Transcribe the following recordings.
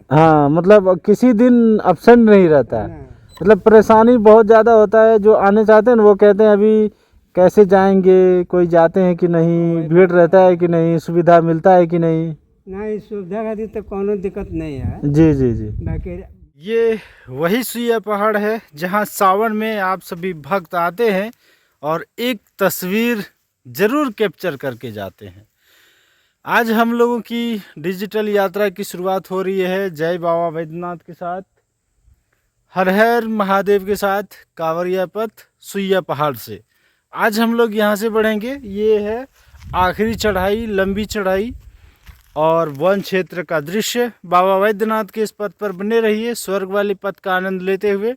हाँ, मतलब किसी दिन अब्सेंट नहीं रहता है। ना। मतलब परेशानी बहुत ज़्यादा होता है, जो आने चाहते हैं ना वो कहते हैं अभी कैसे जाएंगे, कोई जाते हैं कि नहीं, वही भीड़ बात रहता है कि नहीं, सुविधा मिलता है कि नहीं। नहीं, सुविधा खातिर तो कोनो दिक्कत नहीं है। जी जी जी। बाकी ये वही सुइया पहाड़ है जहाँ सावन में आप सभी भक्त आते हैं और एक तस्वीर जरूर कैप्चर करके जाते हैं। आज हम लोगों की डिजिटल यात्रा की शुरुआत हो रही है जय बाबा बैद्यनाथ के साथ, हर हर महादेव के साथ, कांवरिया पथ सुइया पहाड़ से। आज हम लोग यहाँ से बढ़ेंगे। ये है आखिरी चढ़ाई, लंबी चढ़ाई और वन क्षेत्र का दृश्य। बाबा बैद्यनाथ के इस पथ पर बने रहिए, स्वर्ग वाले पथ का आनंद लेते हुए।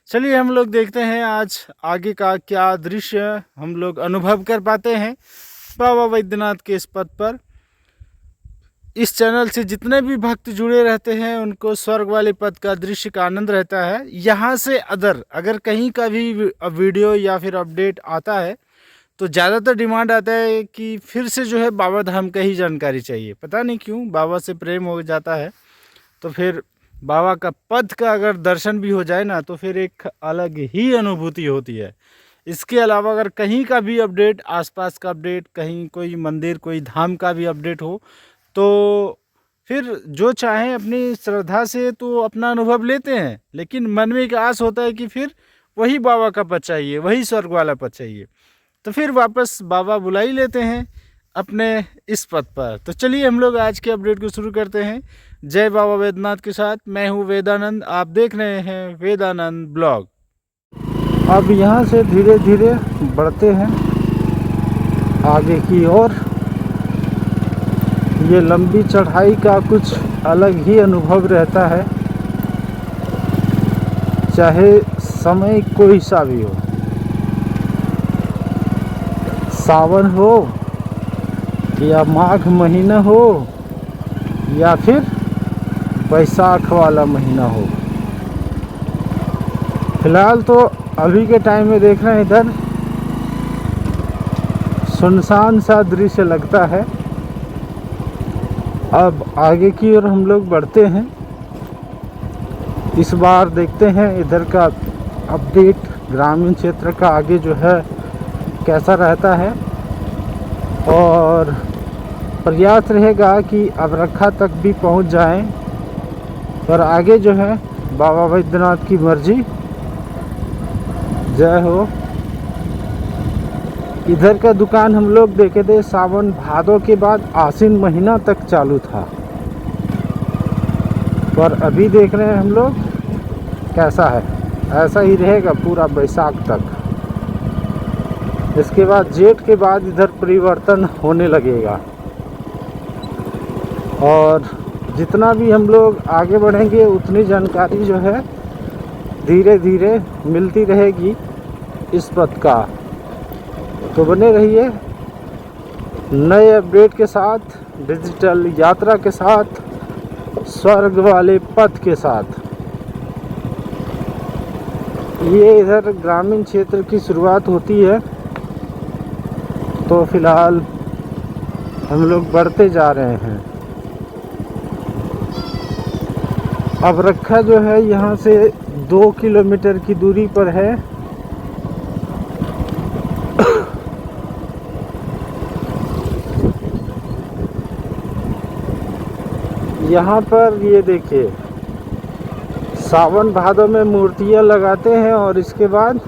चलिए हम लोग देखते हैं आज आगे का क्या दृश्य हम लोग अनुभव कर पाते हैं बाबा बैद्यनाथ के इस पथ पर। इस चैनल से जितने भी भक्त जुड़े रहते हैं उनको स्वर्ग वाले पथ का दृश्य का आनंद रहता है। यहाँ से अगर कहीं का भी वीडियो या फिर अपडेट आता है तो ज़्यादातर डिमांड आता है कि फिर से जो है बाबा धाम का ही जानकारी चाहिए। पता नहीं क्यों, बाबा से प्रेम हो जाता है तो फिर बाबा का पथ का अगर दर्शन भी हो जाए ना तो फिर एक अलग ही अनुभूति होती है। इसके अलावा अगर कहीं का भी अपडेट, आसपास का अपडेट, कहीं कोई मंदिर, कोई धाम का भी अपडेट हो तो फिर जो चाहें अपनी श्रद्धा से तो अपना अनुभव लेते हैं, लेकिन मन में एक आस होता है कि फिर वही बाबा का पथ चाहिए, वही स्वर्ग वाला पथ चाहिए। तो फिर वापस बाबा बुला ही लेते हैं अपने इस पथ पर। तो चलिए हम लोग आज के अपडेट को शुरू करते हैं जय बाबा बैद्यनाथ के साथ। मैं हूँ वेदानंद, आप देख रहे हैं वेदानंद ब्लॉग। अब यहाँ से धीरे धीरे बढ़ते हैं आगे की ओर। ये लंबी चढ़ाई का कुछ अलग ही अनुभव रहता है, चाहे समय कोई सा भी हो, सावन हो या माघ महीना हो या फिर बैसाख वाला महीना हो। फिलहाल तो अभी के टाइम में देख रहे हैं इधर सुनसान सा दृश्य लगता है। अब आगे की ओर हम लोग बढ़ते हैं। इस बार देखते हैं इधर का अपडेट, ग्रामीण क्षेत्र का आगे जो है कैसा रहता है, और प्रयास रहेगा कि अबरखा तक भी पहुंच जाएं। पर आगे जो है बाबा बैद्यनाथ की मर्जी, जय हो। इधर का दुकान हम लोग देखे थे सावन भादों के बाद आश्विन महीना तक चालू था, पर अभी देख रहे हैं हम लोग कैसा है, ऐसा ही रहेगा पूरा बैसाख तक। इसके बाद जेठ के बाद इधर परिवर्तन होने लगेगा, और जितना भी हम लोग आगे बढ़ेंगे उतनी जानकारी जो है धीरे धीरे मिलती रहेगी इस पथ का। तो बने रहिए नए अपडेट के साथ, डिजिटल यात्रा के साथ, स्वर्ग वाले पथ के साथ। ये इधर ग्रामीण क्षेत्र की शुरुआत होती है। तो फिलहाल हम लोग बढ़ते जा रहे हैं। अबरखा जो है यहाँ से 2 किलोमीटर की दूरी पर है। यहाँ पर ये देखिए सावन भादों में मूर्तियाँ लगाते हैं और इसके बाद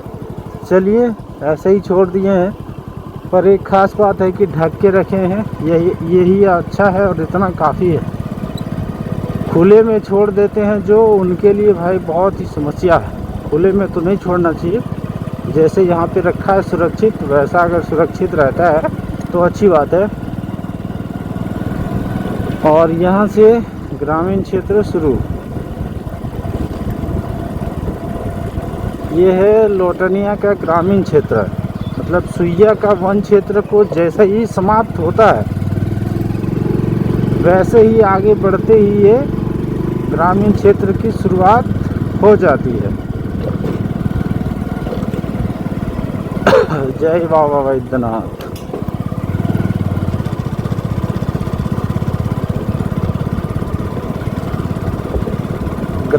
चलिए ऐसे ही छोड़ दिए हैं। पर एक ख़ास बात है कि ढक के रखे हैं, यही अच्छा है और इतना काफ़ी है। खुले में छोड़ देते हैं जो उनके लिए भाई बहुत ही समस्या है। खुले में तो नहीं छोड़ना चाहिए, जैसे यहाँ पे रखा है सुरक्षित, वैसा अगर सुरक्षित रहता है तो अच्छी बात है। और यहाँ से ग्रामीण क्षेत्र शुरू, ये है लोटनिया का ग्रामीण क्षेत्र। मतलब सुइया का वन क्षेत्र को जैसे ही समाप्त होता है वैसे ही आगे बढ़ते ही ये ग्रामीण क्षेत्र की शुरुआत हो जाती है। जय बाबा बैद्यनाथ।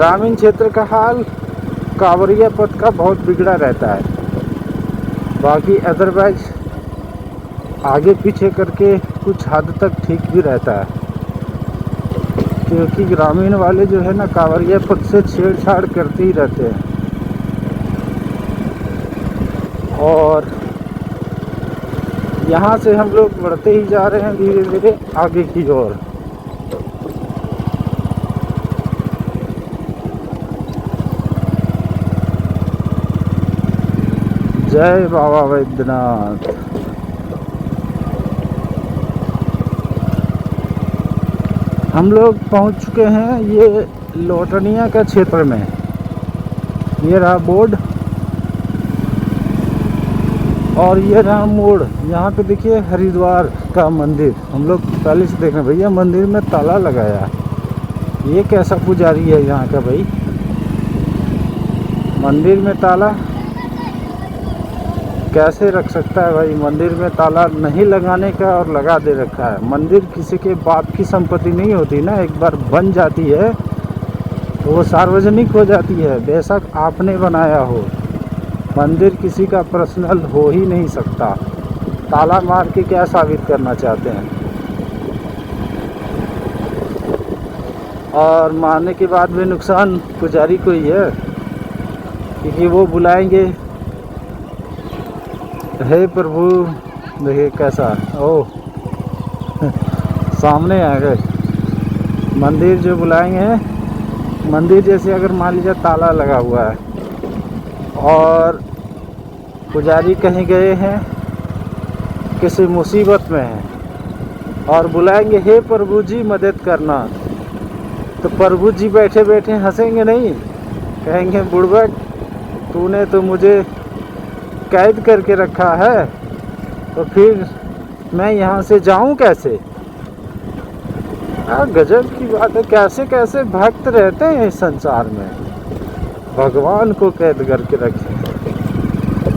ग्रामीण क्षेत्र का हाल कांवरिया पथ का बहुत बिगड़ा रहता है। बाकी अदरवाइज आगे पीछे करके कुछ हद तक ठीक भी रहता है, क्योंकि ग्रामीण वाले जो है ना कांवरिया पथ से छेड़छाड़ करते ही रहते हैं। और यहाँ से हम लोग बढ़ते ही जा रहे हैं धीरे धीरे आगे की ओर। जय बाबा वैद्यनाथ। हम लोग पहुंच चुके हैं ये लोटनिया का क्षेत्र में। ये रहा बोर्ड और ये रहा मोड़। यहाँ पे देखिए हरिद्वार का मंदिर। हम लोग पहले से देख रहे हैं। भैया मंदिर में ताला लगाया, ये कैसा पुजारी है यहाँ का भाई? मंदिर में ताला कैसे रख सकता है भाई? मंदिर में ताला नहीं लगाने का और लगा दे रखा है। मंदिर किसी के बाप की संपत्ति नहीं होती ना, एक बार बन जाती है तो वो सार्वजनिक हो जाती है, बेशक आपने बनाया हो। मंदिर किसी का पर्सनल हो ही नहीं सकता। ताला मार के क्या साबित करना चाहते हैं? और मारने के बाद भी नुकसान पुजारी को ही है, क्योंकि वो बुलाएंगे, हे प्रभु। देखिए कैसा, ओह सामने आ गए। मंदिर जो बुलाएंगे, मंदिर जैसे अगर मान लीजिए ताला लगा हुआ है और पुजारी कहीं गए हैं, किसी मुसीबत में हैं और बुलाएंगे हे प्रभु जी मदद करना, तो प्रभु जी बैठे बैठे हंसेंगे नहीं, कहेंगे बुड़बक तूने तो मुझे कैद करके रखा है, तो फिर मैं यहाँ से जाऊँ कैसे? गजब की बात है। कैसे कैसे भक्त रहते हैं इस संसार में, भगवान को कैद करके रखे।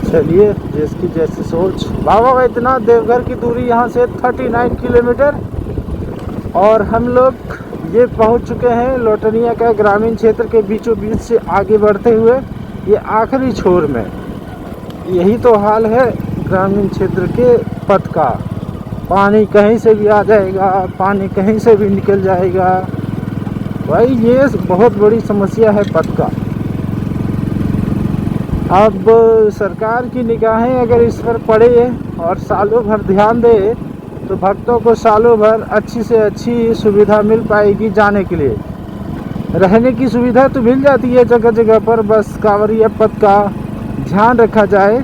चलिए जिसकी जैसी सोच। बाबा वैद्यनाथ देवघर की दूरी यहाँ से 39 किलोमीटर और हम लोग ये पहुँच चुके हैं लोटनिया का ग्रामीण क्षेत्र के बीचों बीच से आगे बढ़ते हुए ये आखिरी छोर में। यही तो हाल है ग्रामीण क्षेत्र के पथ का। पानी कहीं से भी आ जाएगा, पानी कहीं से भी निकल जाएगा भाई, ये बहुत बड़ी समस्या है पथ का। अब सरकार की निगाहें अगर इस पर पड़े और सालों भर ध्यान दे तो भक्तों को सालों भर अच्छी से अच्छी सुविधा मिल पाएगी जाने के लिए। रहने की सुविधा तो मिल जाती है जगह जगह पर, बस कांवरिया पथ का ध्यान रखा जाए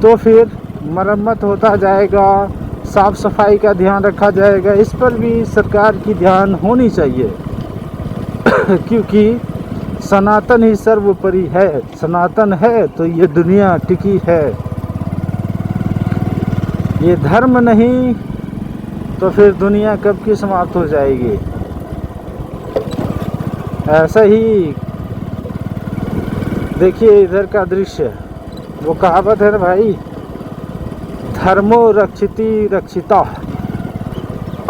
तो फिर मरम्मत होता जाएगा, साफ सफाई का ध्यान रखा जाएगा। इस पर भी सरकार की ध्यान होनी चाहिए क्योंकि सनातन ही सर्वोपरि है। सनातन है तो ये दुनिया टिकी है। ये धर्म नहीं तो फिर दुनिया कब की समाप्त हो जाएगी। ऐसा ही देखिए इधर का दृश्य, वो कहावत है ना भाई, धर्मो रक्षिति रक्षिता।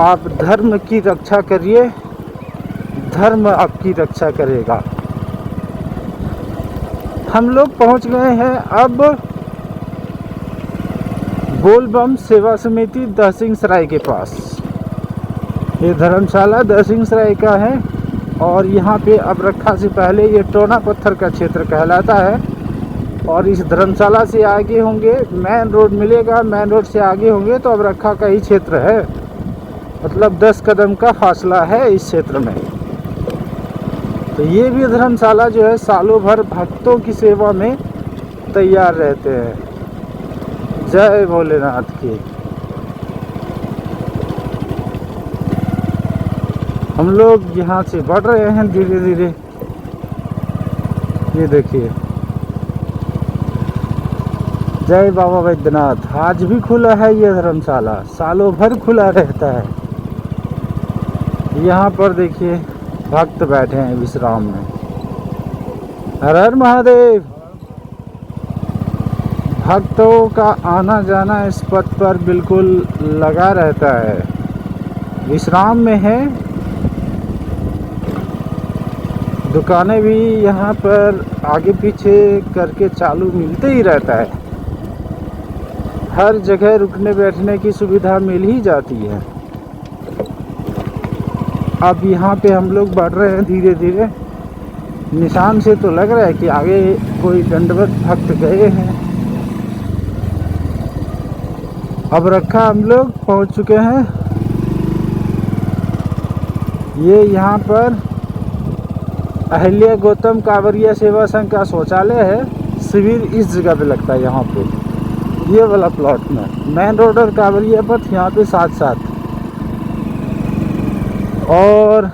आप धर्म की रक्षा करिए, धर्म आपकी रक्षा करेगा। हम लोग पहुंच गए हैं अब बोलबम सेवा समिति दहसिंह सराय के पास। ये धर्मशाला दहसिंह सराय का है और यहाँ पे अबरखा से पहले ये टोना पत्थर का क्षेत्र कहलाता है। और इस धर्मशाला से आगे होंगे मेन रोड मिलेगा, मेन रोड से आगे होंगे तो अबरखा का ही क्षेत्र है, मतलब 10 कदम का फासला है इस क्षेत्र में। तो ये भी धर्मशाला जो है सालों भर भक्तों की सेवा में तैयार रहते हैं। जय भोलेनाथ की। हम लोग यहाँ से बढ़ रहे हैं धीरे धीरे। ये देखिए, जय बाबा वैद्यनाथ। आज भी खुला है ये धर्मशाला, सालों भर खुला रहता है। यहाँ पर देखिए भक्त बैठे हैं विश्राम में। हर हर महादेव। भक्तों का आना जाना इस पथ पर बिल्कुल लगा रहता है। विश्राम में है, दुकानें भी यहाँ पर आगे पीछे करके चालू मिलते ही रहता है। हर जगह रुकने बैठने की सुविधा मिल ही जाती है। अब यहाँ पे हम लोग बढ़ रहे हैं धीरे धीरे। निशान से तो लग रहा है कि आगे कोई दंडवत भक्त गए हैं। अब रखा हम लोग पहुँच चुके हैं। ये यहाँ पर अहिल्या गौतम कांवरिया सेवा संघ का शौचालय है। शिविर इस जगह पे लगता है, यहाँ पे ये वाला प्लॉट में। मेन रोड और कांवरिया पथ यहाँ पे साथ साथ। और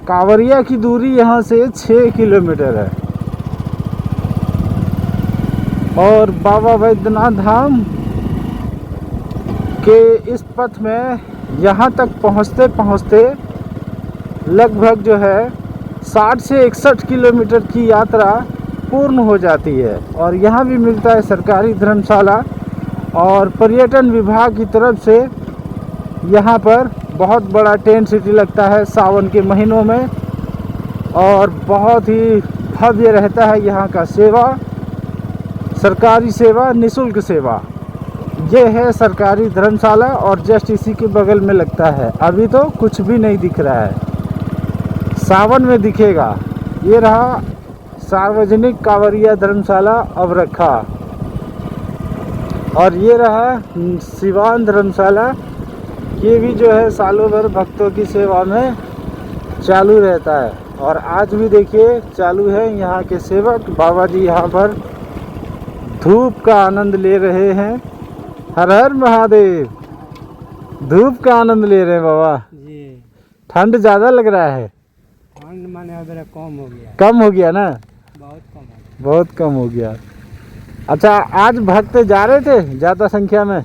कांवरिया की दूरी यहाँ से 6 किलोमीटर है। और बाबा वैद्यनाथ धाम के इस पथ में यहाँ तक पहुँचते पहुँचते लगभग जो है 60 से 61 किलोमीटर की यात्रा पूर्ण हो जाती है। और यहाँ भी मिलता है सरकारी धर्मशाला। और पर्यटन विभाग की तरफ से यहाँ पर बहुत बड़ा टेंट सिटी लगता है सावन के महीनों में। और बहुत ही भव्य रहता है यहाँ का सेवा, सरकारी सेवा, निःशुल्क सेवा। ये है सरकारी धर्मशाला और जस्ट इसी के बगल में लगता है। अभी तो कुछ भी नहीं दिख रहा है, सावन में दिखेगा। ये रहा सार्वजनिक कांवरिया धर्मशाला अवरखा। और ये रहा सिवान धर्मशाला। ये भी जो है सालों भर भक्तों की सेवा में चालू रहता है। और आज भी देखिए चालू है। यहाँ के सेवक बाबा जी यहाँ पर धूप का आनंद ले रहे हैं। हर हर महादेव। धूप का आनंद ले रहे हैं बाबा। जी ठंड ज़्यादा लग रहा है? ठंड माने अब कम हो गया, कम हो गया ना? बहुत कम हो गया। बहुत कम हो गया। अच्छा, आज भक्त जा रहे थे ज़्यादा संख्या में? हाँ?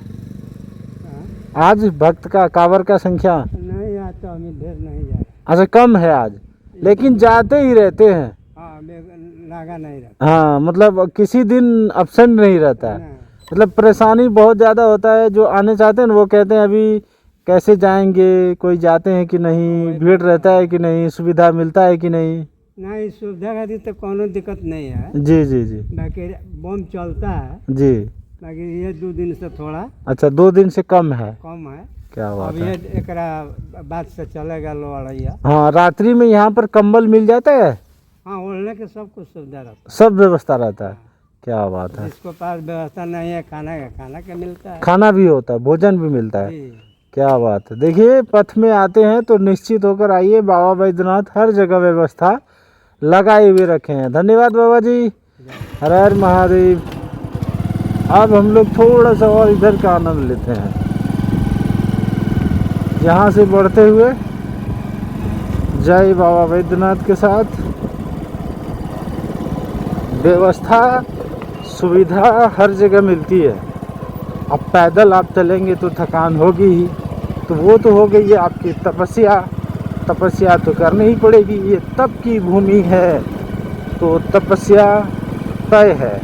आज भक्त का कांवर का संख्या नहीं आज तो हमें ढेर नहीं जा रहे। अच्छा कम है आज, लेकिन जाते ही रहते हैं। हाँ लागा नहीं रहता। हाँ मतलब किसी दिन अब्सेंट नहीं रहता है। ना, मतलब परेशानी बहुत ज़्यादा होता है। जो आने चाहते हैं ना वो कहते हैं अभी कैसे जाएंगे, कोई जाते हैं कि नहीं, भीड़ रहता है कि नहीं, सुविधा मिलता है कि नहीं। नहीं सुविधा खातिर तो कोनो दिक्कत नहीं है। जी जी जी बाकी बम चलता है, जी। बाकी ये 2 दिन से थोड़ा अच्छा 2 दिन से कम है? कम है। क्या बात अब है। ये एकरा बात से चलेगा लोहड़िया। हाँ रात्रि में यहाँ पर कंबल मिल जाता है? हाँ ओढ़ने के सब कुछ सुविधा रहता सब व्यवस्था रहता है। क्या बात है। है। जिसको पास व्यवस्था नहीं है खाना का, खाना का मिलता है। खाना भी होता है, भोजन भी मिलता है। जी। क्या बात है। देखिए पथ में आते हैं तो निश्चित होकर आइए। बाबा बैद्यनाथ हर जगह व्यवस्था लगाए हुए रखे हैं। धन्यवाद बाबा जी। हर हर महादेव। अब हम लोग थोड़ा सा और इधर का आनंद लेते हैं। यहाँ से बढ़ते हुए जय बाबा बैद्यनाथ के साथ व्यवस्था सुविधा हर जगह मिलती है। अब पैदल आप चलेंगे तो थकान होगी ही, तो वो तो हो गई है आपकी तपस्या। तपस्या तो करनी ही पड़ेगी, ये तप की भूमि है तो तपस्या तय है।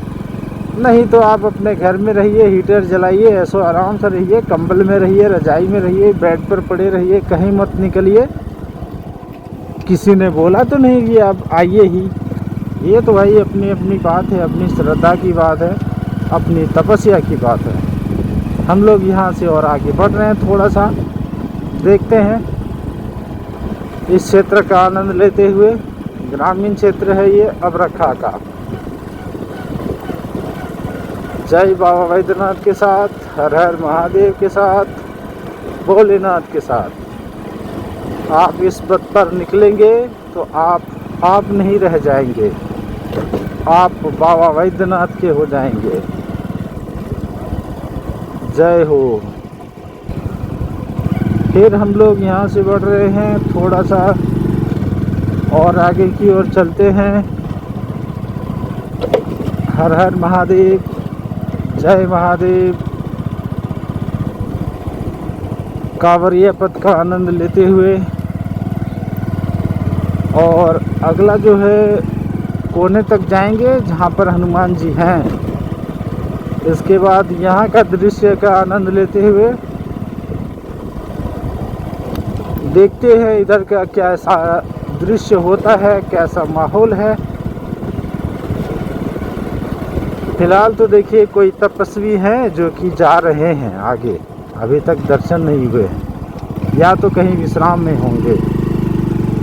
नहीं तो आप अपने घर में रहिए, हीटर जलाइए, ऐसो आराम से रहिए, कंबल में रहिए, रजाई में रहिए, बेड पर पड़े रहिए, कहीं मत निकलिए। किसी ने बोला तो नहीं कि आप आइए ही। ये तो भाई अपनी अपनी बात है, अपनी श्रद्धा की बात है, अपनी तपस्या की बात है। हम लोग यहाँ से और आगे बढ़ रहे हैं। थोड़ा सा देखते हैं इस क्षेत्र का आनंद लेते हुए। ग्रामीण क्षेत्र है ये अवरखा का। जय बाबा बैद्यनाथ के साथ, हर हर महादेव के साथ, भोलेनाथ के साथ। आप इस पथ पर निकलेंगे तो आप नहीं रह जाएंगे, आप बाबा बैद्यनाथ के हो जाएंगे। जय हो। फिर हम लोग यहाँ से बढ़ रहे हैं, थोड़ा सा और आगे की ओर चलते हैं। हर हर महादेव, जय महादेव। कांवरिया पथ का आनंद लेते हुए। और अगला जो है कोने तक जाएंगे जहाँ पर हनुमान जी हैं। इसके बाद यहाँ का दृश्य का आनंद लेते हुए देखते हैं इधर का क्या दृश्य होता है, कैसा माहौल है। फिलहाल तो देखिए कोई तपस्वी हैं जो कि जा रहे हैं आगे, अभी तक दर्शन नहीं हुए हैं, या तो कहीं विश्राम में होंगे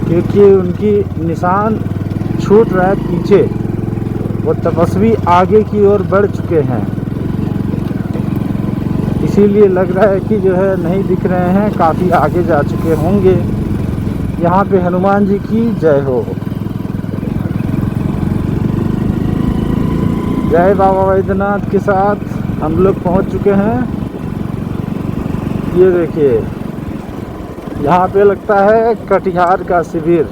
क्योंकि उनकी निशान छूट रहा है पीछे। वो तपस्वी आगे की ओर बढ़ चुके हैं, इसीलिए लग रहा है कि जो है नहीं दिख रहे हैं, काफ़ी आगे जा चुके होंगे। यहाँ पे हनुमान जी की जय हो। जय बाबा वैद्यनाथ के साथ हम लोग पहुँच चुके हैं। ये देखिए यहाँ पे लगता है कटिहार का शिविर।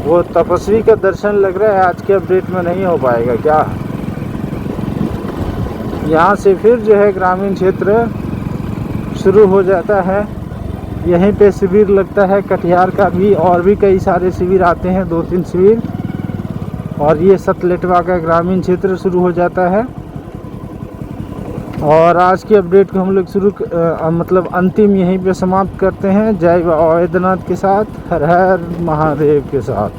वो तपस्वी का दर्शन लग रहा है आज के अपडेट में नहीं हो पाएगा क्या। यहाँ से फिर जो है ग्रामीण क्षेत्र शुरू हो जाता है। यहीं पे शिविर लगता है कटिहार का भी, और भी कई सारे शिविर आते हैं, 2-3 शिविर। और ये सतलेटवा का ग्रामीण क्षेत्र शुरू हो जाता है। और आज की अपडेट को हम लोग मतलब अंतिम यहीं पे समाप्त करते हैं। जय बाबा वैद्यनाथ के साथ, हर हर महादेव के साथ।